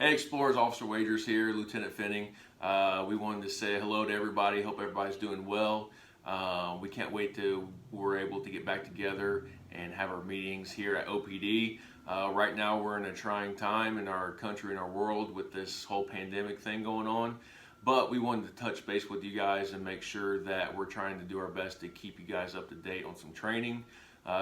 Hey Explorers, Officer Wagers here, Lieutenant Fening. We wanted to say hello to everybody. Hope everybody's doing well. We can't wait till we're able to get back together and have our meetings here at OPD. Right now we're in a trying time in our country and our world with this whole pandemic thing going on. But we wanted to touch base with you guys and make sure that we're trying to do our best to keep you guys up to date on some training.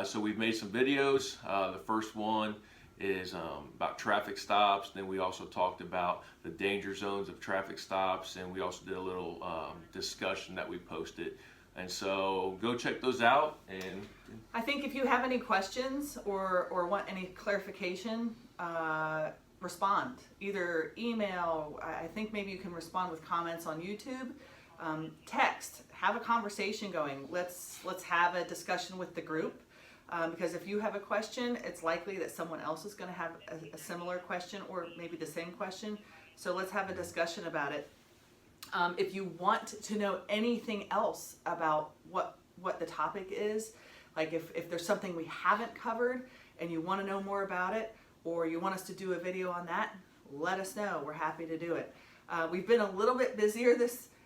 So we've made some videos. The first one is about traffic stops. Then we also talked about the danger zones of traffic stops, and we also did a little discussion that we posted. And so go check those out. And I think if you have any questions or want any clarification, respond. Either email, I think maybe you can respond with comments on YouTube, text, have a conversation going. Let's have a discussion with the group. Because if you have a question, it's likely that someone else is going to have a similar question or maybe the same question. So let's have a discussion about it. If you want to know anything else about what the topic is, like if there's something we haven't covered and you want to know more about it, or you want us to do a video on that, let us know. We're happy to do it. We've been a little bit busier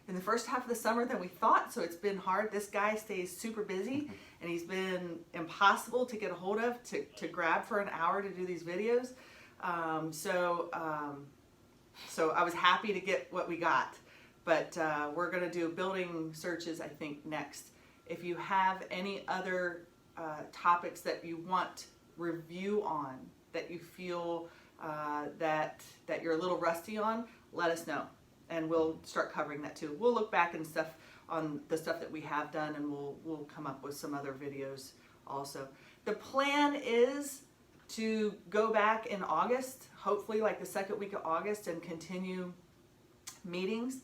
in the first half of the summer than we thought, so it's been hard. This guy stays super busy, and he's been impossible to get a hold of to grab for an hour to do these videos. So I was happy to get what we got, but we're going to do building searches, I think, next. If you have any other topics that you want review on, that you feel that you're a little rusty on, let us know. And we'll start covering that too. We'll look back and stuff on the stuff that we have done, and we'll come up with some other videos also. The plan is to go back in August, hopefully like the second week of August, and continue meetings.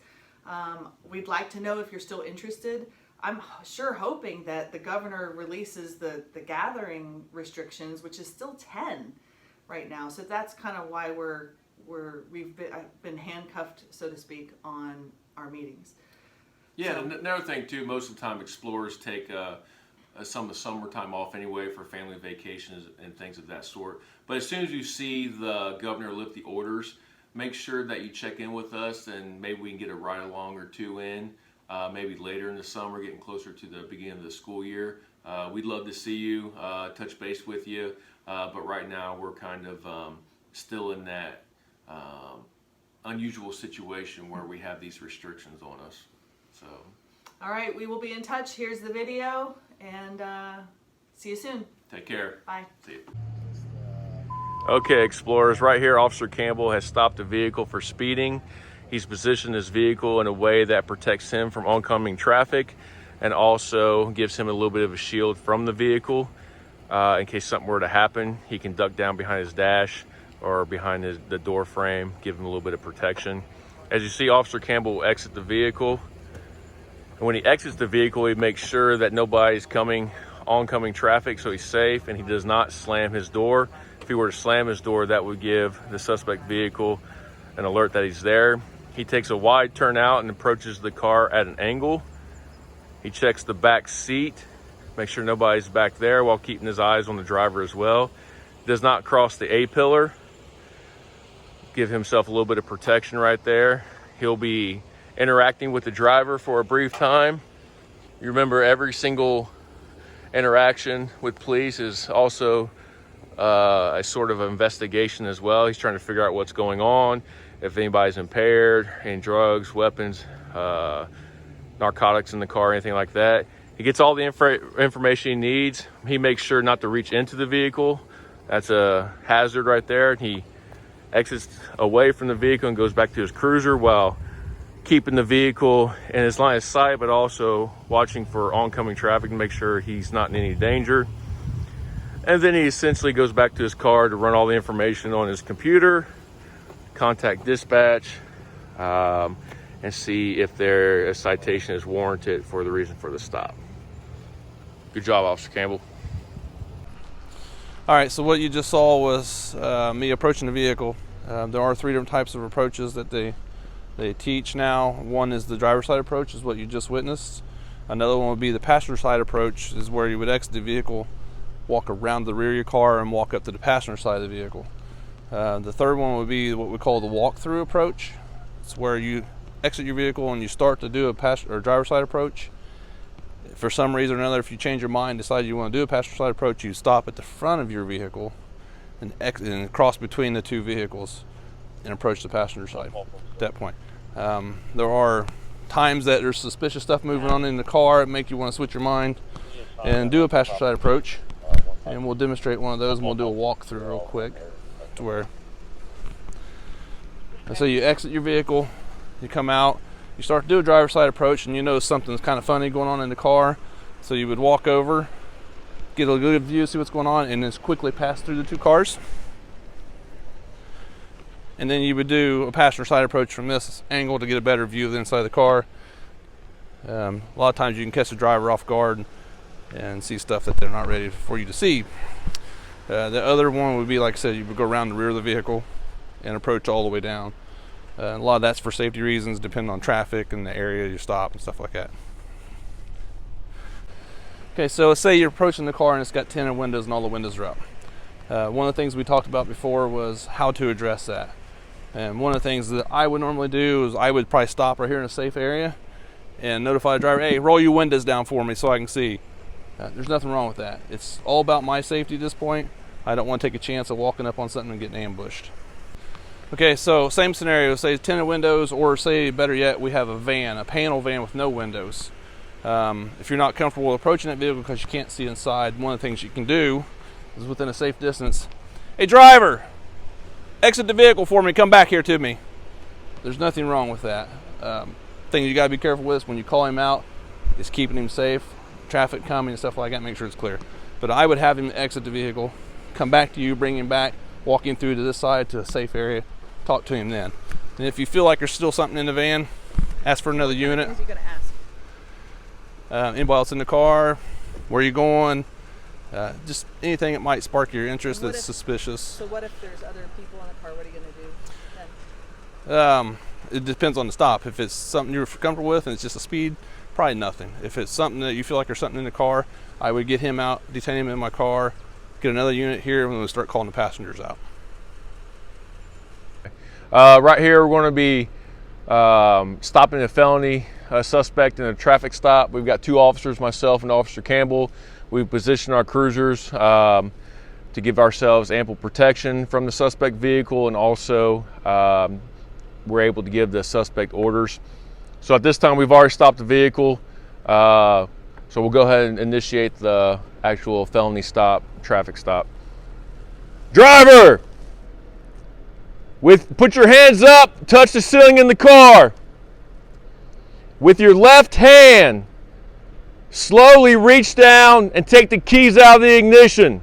We'd like to know if you're still interested. I'm sure hoping that the governor releases the gathering restrictions, which is still 10 right now. So that's kind of why we've been handcuffed, so to speak, on our meetings. yeah, So, and another thing too, most of the time explorers take some of the summertime off anyway for family vacations and things of that sort. But as soon as you see the governor lift the orders, make sure that you check in with us, and maybe we can get a ride along or two in, maybe later in the summer, getting closer to the beginning of the school year. We'd love to see you, touch base with you, but right now we're kind of still in that unusual situation where we have these restrictions on us. So, all right, we will be in touch. Here's the video, and see you soon. take care. Bye. See you. Okay, Explorers, right here, Officer Campbell has stopped a vehicle for speeding. He's positioned his vehicle in a way that protects him from oncoming traffic and also gives him a little bit of a shield from the vehicle. In case something were to happen, he can duck down behind his dash or behind the door frame, give him a little bit of protection. As you see, Officer Campbell will exit the vehicle. And when he exits the vehicle, he makes sure that nobody's oncoming traffic, so he's safe, and he does not slam his door. If he were to slam his door, that would give the suspect vehicle an alert that he's there. He takes a wide turn out and approaches the car at an angle. He checks the back seat, make sure nobody's back there while keeping his eyes on the driver as well. Does not cross the A-pillar. Give himself a little bit of protection right there. He'll be interacting with the driver for a brief time. You remember, every single interaction with police is also a sort of investigation as well. He's trying to figure out what's going on, if anybody's impaired, any drugs, weapons, narcotics in the car, anything like that. He gets all the information he needs. He makes sure not to reach into the vehicle. That's a hazard right there. He exits away from the vehicle and goes back to his cruiser while keeping the vehicle in his line of sight, but also watching for oncoming traffic to make sure he's not in any danger. And then he essentially goes back to his car to run all the information on his computer, contact dispatch, and see if a citation is warranted for the reason for the stop. Good job, Officer Campbell. All right, so what you just saw was me approaching the vehicle. There are 3 different types of approaches that they teach now. One is the driver's side approach, is what you just witnessed. Another one would be the passenger side approach, is where you would exit the vehicle, walk around the rear of your car, and walk up to the passenger side of the vehicle. The third one would be what we call the walk-through approach. It's where you exit your vehicle and you start to do a passenger or driver side approach. For some reason or another, if you change your mind, decide you want to do a passenger side approach, you stop at the front of your vehicle and cross between the two vehicles and approach the passenger side at that point. There are times that there's suspicious stuff moving on in the car that make you want to switch your mind and do a passenger side approach. And we'll demonstrate one of those, and we'll do a walkthrough real quick to where. And so you exit your vehicle, you come out, you start to do a driver's side approach, and you know something's kind of funny going on in the car. So you would walk over, get a good view, see what's going on, and then quickly pass through the two cars. And then you would do a passenger side approach from this angle to get a better view of the inside of the car. A lot of times you can catch the driver off guard and see stuff that they're not ready for you to see. The other one would be, like I said, you would go around the rear of the vehicle and approach all the way down. A lot of that's for safety reasons, depending on traffic and the area you stop and stuff like that. Okay, so let's say you're approaching the car and it's got tinted windows and all the windows are up. One of the things we talked about before was how to address that. And one of the things that I would normally do is I would probably stop right here in a safe area and notify the driver, hey, roll your windows down for me so I can see. There's nothing wrong with that. It's all about my safety at this point. I don't want to take a chance of walking up on something and getting ambushed. Okay, so same scenario, say tinted windows, or say better yet, we have a van, a panel van with no windows. If you're not comfortable approaching that vehicle because you can't see inside, one of the things you can do is within a safe distance, hey driver, exit the vehicle for me, come back here to me. There's nothing wrong with that. Thing you gotta be careful with is when you call him out, is keeping him safe. Traffic coming and stuff like that, make sure it's clear. But I would have him exit the vehicle, come back to you, bring him back, walk him through to this side to a safe area, talk to him then. And if you feel like there's still something in the van, ask for another unit. What are you gonna ask? Anybody else in the car? Where are you going? Just anything that might spark your interest that's suspicious. So what if there's other people in the car? What are you gonna do then? It depends on the stop. If it's something you're comfortable with and it's just a speed, probably nothing. If it's something that you feel like there's something in the car, I would get him out, detain him in my car, get another unit here, and we'll start calling the passengers out. Right here, we're going to be stopping a felony suspect in a traffic stop. We've got two officers, myself and Officer Campbell. We've positioned our cruisers to give ourselves ample protection from the suspect vehicle, and also we're able to give the suspect orders. So at this time, we've already stopped the vehicle. So we'll go ahead and initiate the actual felony stop, traffic stop. Driver! Put your hands up, touch the ceiling in the car. With your left hand, slowly reach down and take the keys out of the ignition.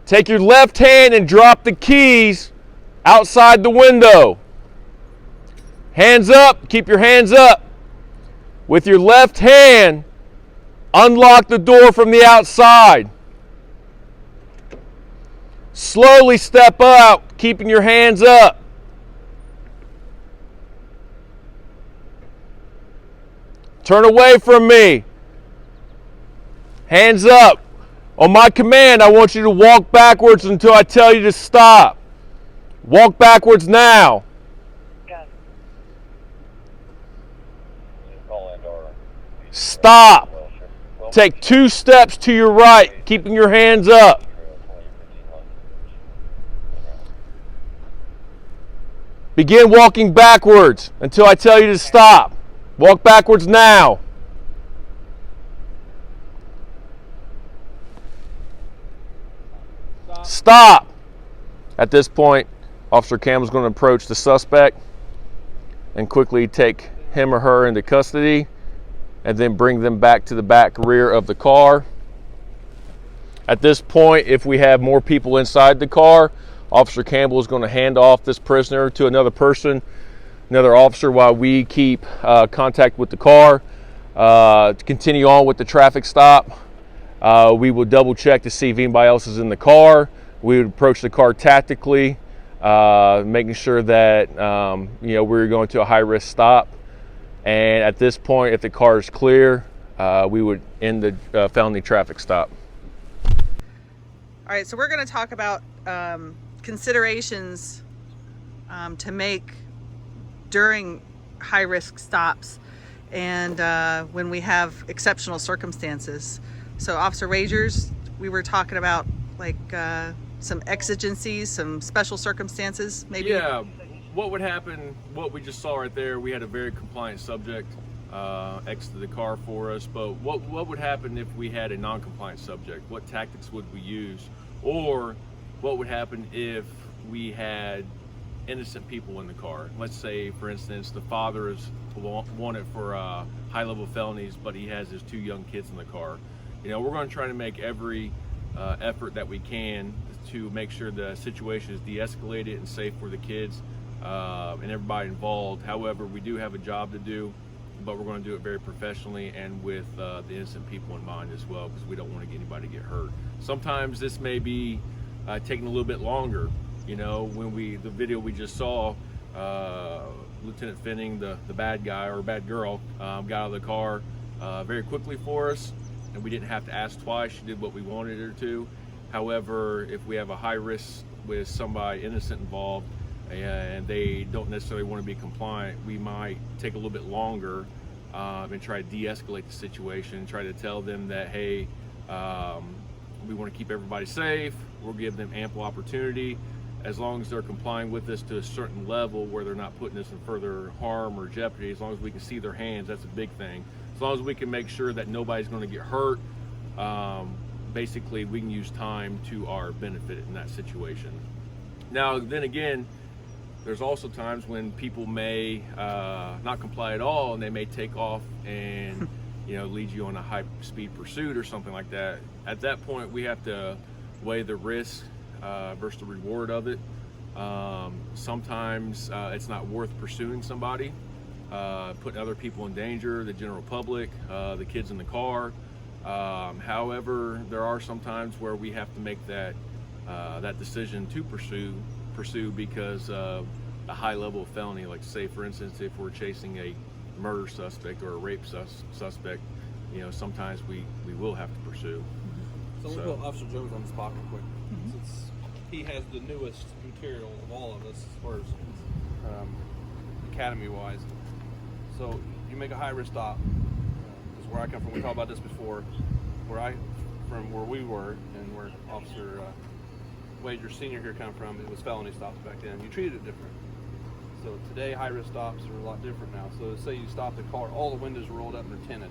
Take your left hand and drop the keys outside the window. Hands up, keep your hands up. With your left hand, unlock the door from the outside. Slowly step out, keeping your hands up. Turn away from me. Hands up. On my command, I want you to walk backwards until I tell you to stop. Walk backwards now. Stop. Take 2 steps to your right, keeping your hands up. Begin walking backwards until I tell you to stop. Walk backwards now. Stop. At this point, Officer Campbell is going to approach the suspect and quickly take him or her into custody, and then bring them back to the back rear of the car. At this point, if we have more people inside the car, Officer Campbell is going to hand off this prisoner to another person, another officer, while we keep contact with the car. To continue on with the traffic stop, we will double check to see if anybody else is in the car. We would approach the car tactically, making sure that we're going to a high-risk stop. And at this point, if the car is clear, we would end the felony traffic stop. All right, so we're going to talk about considerations to make during high-risk stops and when we have exceptional circumstances. So Officer Wagers, we were talking about like some exigencies, some special circumstances, maybe? Yeah, what would happen, what we just saw right there, we had a very compliant subject exit the car for us, but what would happen if we had a non-compliant subject? What tactics would we use? Or what would happen if we had innocent people in the car? Let's say, for instance, the father is wanted for high-level felonies, but he has his 2 young kids in the car. You know, we're going to try to make every effort that we can to make sure the situation is de-escalated and safe for the kids and everybody involved. However, we do have a job to do, but we're going to do it very professionally and with the innocent people in mind as well, because we don't want to get anybody to get hurt. Sometimes this may be taking a little bit longer. You know, when the video we just saw, Lieutenant Fening, the bad guy or bad girl, got out of the car very quickly for us, and we didn't have to ask twice. She did what we wanted her to. However, if we have a high risk with somebody innocent involved and they don't necessarily want to be compliant, we might take a little bit longer and try to de-escalate the situation, try to tell them that, hey, we want to keep everybody safe. We'll give them ample opportunity. As long as they're complying with this to a certain level where they're not putting us in further harm or jeopardy, as long as we can see their hands, that's a big thing. As long as we can make sure that nobody's going to get hurt, basically we can use time to our benefit in that situation. Now, then again, there's also times when people may not comply at all, and they may take off and lead you on a high-speed pursuit or something like that. At that point, we have to weigh the risk versus the reward of it. Sometimes it's not worth pursuing somebody, putting other people in danger, the general public, the kids in the car. However, there are some times where we have to make that decision to pursue because of a high level of felony. Like, say for instance, if we're chasing a murder suspect or a rape suspect, sometimes we will have to pursue. So we'll put Officer Jones on the spot real quick. Since he has the newest material of all of us as far as academy wise. So you make a high risk stop. Because where I come from, we talked about this before, from where we were and where Officer Wager Senior here come from, it was felony stops back then. You treated it different. So today high risk stops are a lot different now. So say you stop the car, all the windows are rolled up and they're tinted.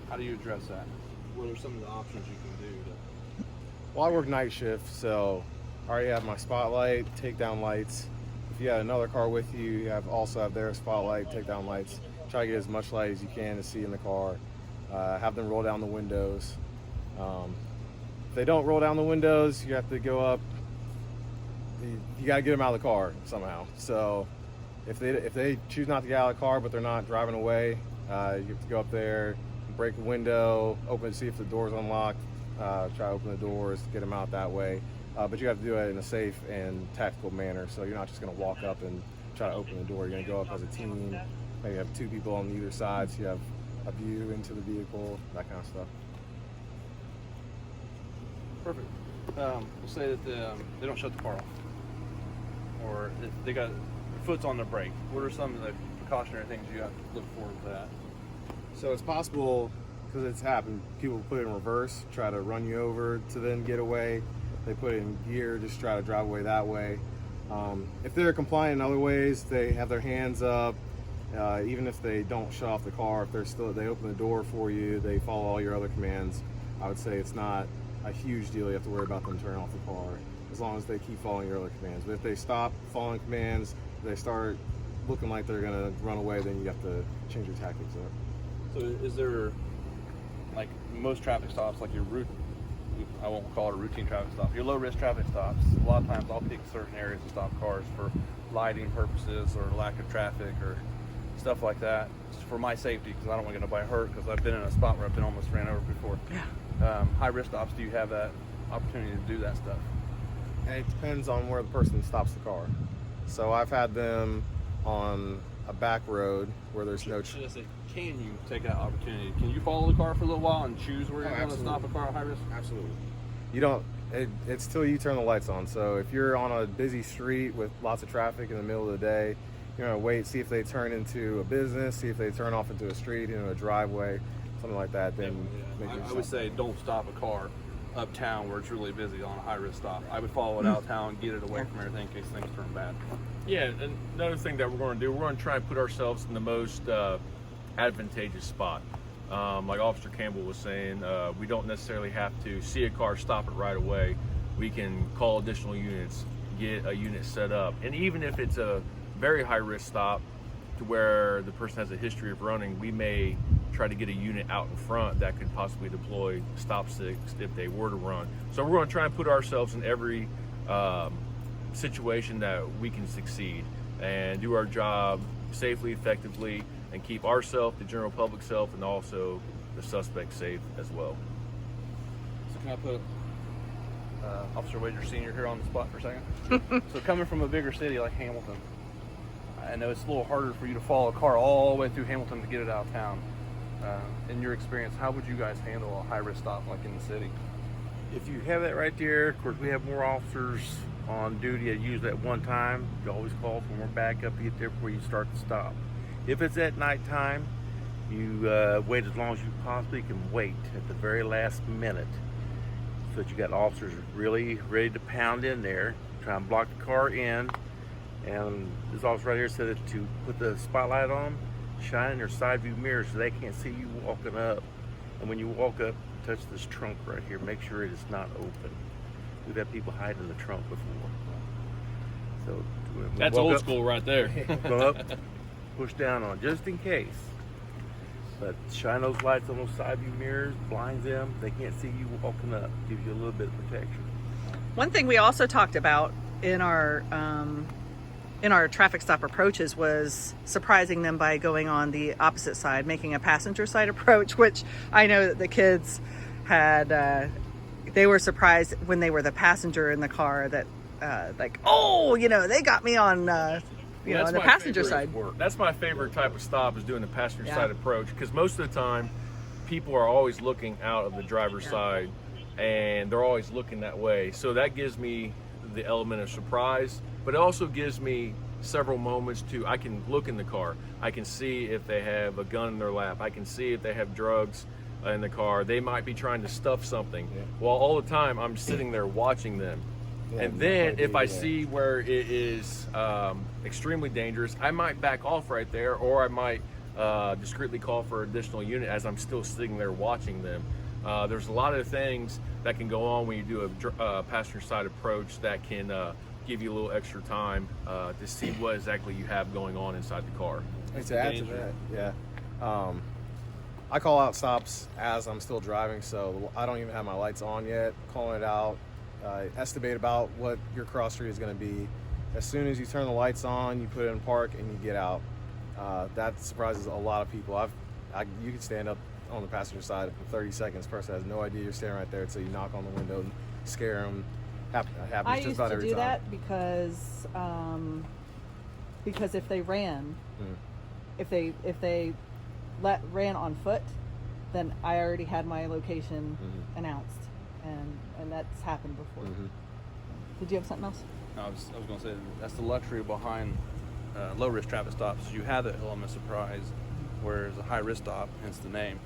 How do you address that? What are some of the options you can do to... Well, I work night shift, so I already have my spotlight, takedown lights. If you have another car with you, you also have their spotlight, takedown lights. Try to get as much light as you can to see in the car. Have them roll down the windows. If they don't roll down the windows, you have to go up. You got to get them out of the car somehow. So if they choose not to get out of the car, but they're not driving away, you have to go up there, break a window, open to see if the door's unlocked. Try to open the doors, get them out that way. But you have to do it in a safe and tactical manner. So you're not just going to walk up and try to open the door. You're going to go up as a team. Maybe have 2 people on either side, so you have a view into the vehicle, that kind of stuff. Perfect. We'll say that they don't shut the car off, or if they got their foot's on the brake. What are some of the precautionary things you have to look for with that? So it's possible, because it's happened, people put it in reverse, try to run you over to then get away. They put it in gear, just try to drive away that way. If they're compliant in other ways, they have their hands up. Even if they don't shut off the car, if they open the door for you, they follow all your other commands, I would say it's not a huge deal. You have to worry about them turning off the car, as long as they keep following your other commands. But if they stop following commands, they start looking like they're going to run away, then you have to change your tactics up. So is there, like most traffic stops, like your I won't call it a routine traffic stop, your low risk traffic stops, a lot of times I'll pick certain areas to stop cars for lighting purposes or lack of traffic or stuff like that, just for my safety, because I don't want to get nobody hurt, because I've been in a spot where I've been almost ran over before. Yeah. High risk stops, do you have that opportunity to do that stuff? And it depends on where the person stops the car. So I've had them on a back road where there's no... Should I say, can you take that opportunity? Can you follow the car for a little while and choose where you're going to absolutely. stop a car at high risk? Absolutely. You don't, It's till you turn the lights on. So if you're on a busy street with lots of traffic in the middle of the day, you're gonna wait, see if they turn into a business, see if they turn off into a street, into a driveway, something like that. Then I would say don't stop a car uptown where it's really busy on a high-risk stop. I would follow it out of town, get it away from everything in case things turn bad. Yeah, and another thing that we're going to do, we're going to try and put ourselves in the most advantageous spot. Like Officer Campbell was saying, we don't necessarily have to see a car, stop it right away. We can call additional units, get a unit set up. And even if it's a very high risk stop to where the person has a history of running, we may try to get a unit out in front that could possibly deploy stop sticks if they were to run. So we're going to try and put ourselves in every situation that we can succeed and do our job safely, effectively, and keep ourselves, the general public safe, and also the suspect safe as well. So can I put Officer Wager Sr. here on the spot for a second? So coming from a bigger city like Hamilton, I know it's a little harder for you to follow a car all the way through Hamilton to get it out of town. In your experience, how would you guys handle a high-risk stop like in the city? If you have that right there, of course we have more officers on duty at usually at one time. You always call for more backup to get there before you start the stop. If it's at nighttime, you wait as long as you possibly can wait at the very last minute, so that you got officers really ready to pound in there, try and block the car in. And this officer right here said that to put the spotlight on them, shine in their side view mirror so they can't see you walking up. And when you walk up, touch this trunk right here. Make sure it is not open. We've had people hide in the trunk before. So when we That's walk old up, school right there. go up, push down on it, just in case. But shine those lights on those side view mirrors, blinds them. They can't see you walking up. Gives you a little bit of protection. One thing we also talked about in our traffic stop approaches was surprising them by going on the opposite side, making a passenger side approach, which I know that the kids had, they were surprised when they were the passenger in the car that, like, oh, you know, they got me on, you know, on the passenger side. That's my favorite type of stop, is doing the passenger side approach, because most of the time people are always looking out of the driver's side and they're always looking that way. So that gives me the element of surprise, but it also gives me several moments I can look in the car. I can see if they have a gun in their lap. I can see if they have drugs in the car. They might be trying to stuff something. Well, all the time I'm sitting there watching them. And then if I see where it is extremely dangerous, I might back off right there, or I might discreetly call for an additional unit as I'm still sitting there watching them. There's a lot of things that can go on when you do a passenger side approach that can give you a little extra time to see what exactly you have going on inside the car. And to add to that, I call out stops as I'm still driving, so I don't even have my lights on yet. Calling it out, estimate about what your cross street is going to be. As soon as you turn the lights on, you put it in park and you get out. That surprises a lot of people. You can stand up on the passenger side for 30 seconds. Person has no idea you're standing right there until you knock on the window and scare them. Happens I just used about to every do time. that because if they ran, if they ran on foot, then I already had my location announced, and that's happened before. Did you have something else? No, I was going to say that's the luxury behind low risk traffic stops. You have that element of surprise, whereas a high risk stop, hence the name,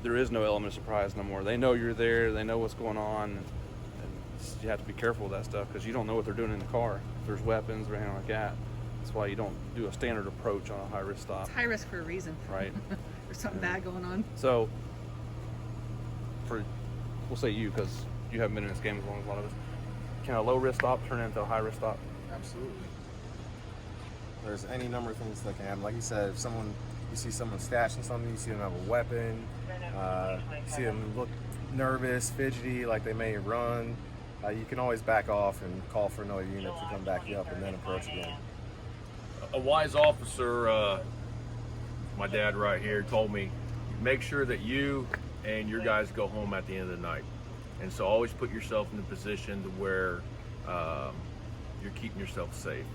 there is no element of surprise no more. They know you're there. They know what's going on. And you have to be careful with that stuff because you don't know what they're doing in the car. If there's weapons or anything like that, that's why you don't do a standard approach on a high risk stop. It's high risk for a reason. Right. There's something bad going on. So, we'll say you, because you haven't been in this game as long as a lot of us. Can a low risk stop turn into a high risk stop? Absolutely. There's any number of things that can happen. Like you said, if you see someone stashing something, you see them have a weapon, you see them look nervous, fidgety, like they may run, you can always back off and call for another unit to come back you up and then approach again. A wise officer, my dad right here, told me, make sure that you and your guys go home at the end of the night. And so always put yourself in a position to where you're keeping yourself safe.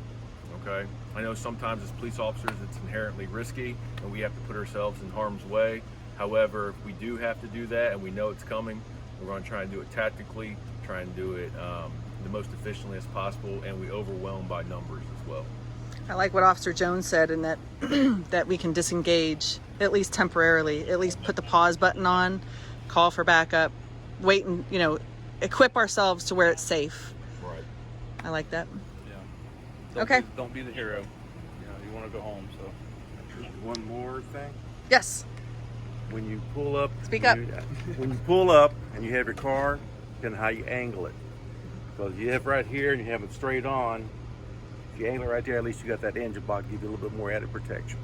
Okay? I know sometimes as police officers it's inherently risky and we have to put ourselves in harm's way. However, if we do have to do that and we know it's coming, we're going to try and do it tactically, try and do it the most efficiently as possible, and we overwhelm by numbers as well. I like what Officer Jones said, in that that we can disengage at least temporarily, at least put the pause button on, call for backup, wait, and equip ourselves to where it's safe. Right. I like that. Yeah. Okay. Don't be the hero. You want to go home. So. One more thing. Yes. When you pull up, Speak up. When you pull up and you have your car, then how you angle it. Because you have right here and you have it straight on. If you angle it right there, at least you got that engine block to give you a little bit more added protection.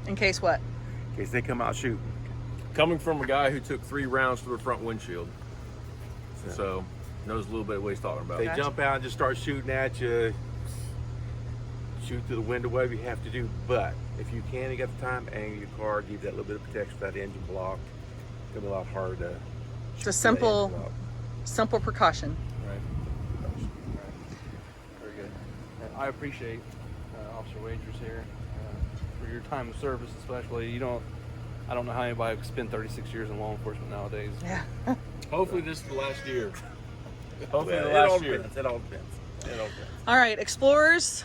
In case what? In case they come out shooting. Coming from a guy who took 3 rounds to the front windshield, so knows a little bit what he's talking about. They jump out and just start shooting at you. Shoot through the window, whatever you have to do. But if you can, you got the time, angle your car, give that little bit of protection for that engine block. It's gonna be a lot harder to. It's a simple precaution. Right. Very good. And I appreciate Officer Wagers here for your time of service, especially. I don't know how anybody could spend 36 years in law enforcement nowadays. Yeah. Hopefully this is the last year. Hopefully Well, the it last all year. depends. It all depends. It all depends. All right, Explorers,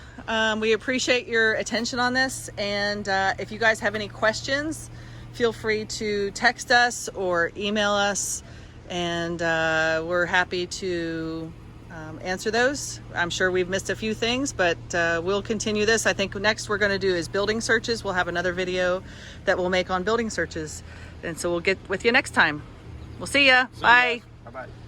we appreciate your attention on this. And if you guys have any questions, feel free to text us or email us. And we're happy to answer those. I'm sure we've missed a few things, but we'll continue this. I think next we're going to do is building searches. We'll have another video that we'll make on building searches. And so we'll get with you next time. We'll see ya. Bye. Bye-bye.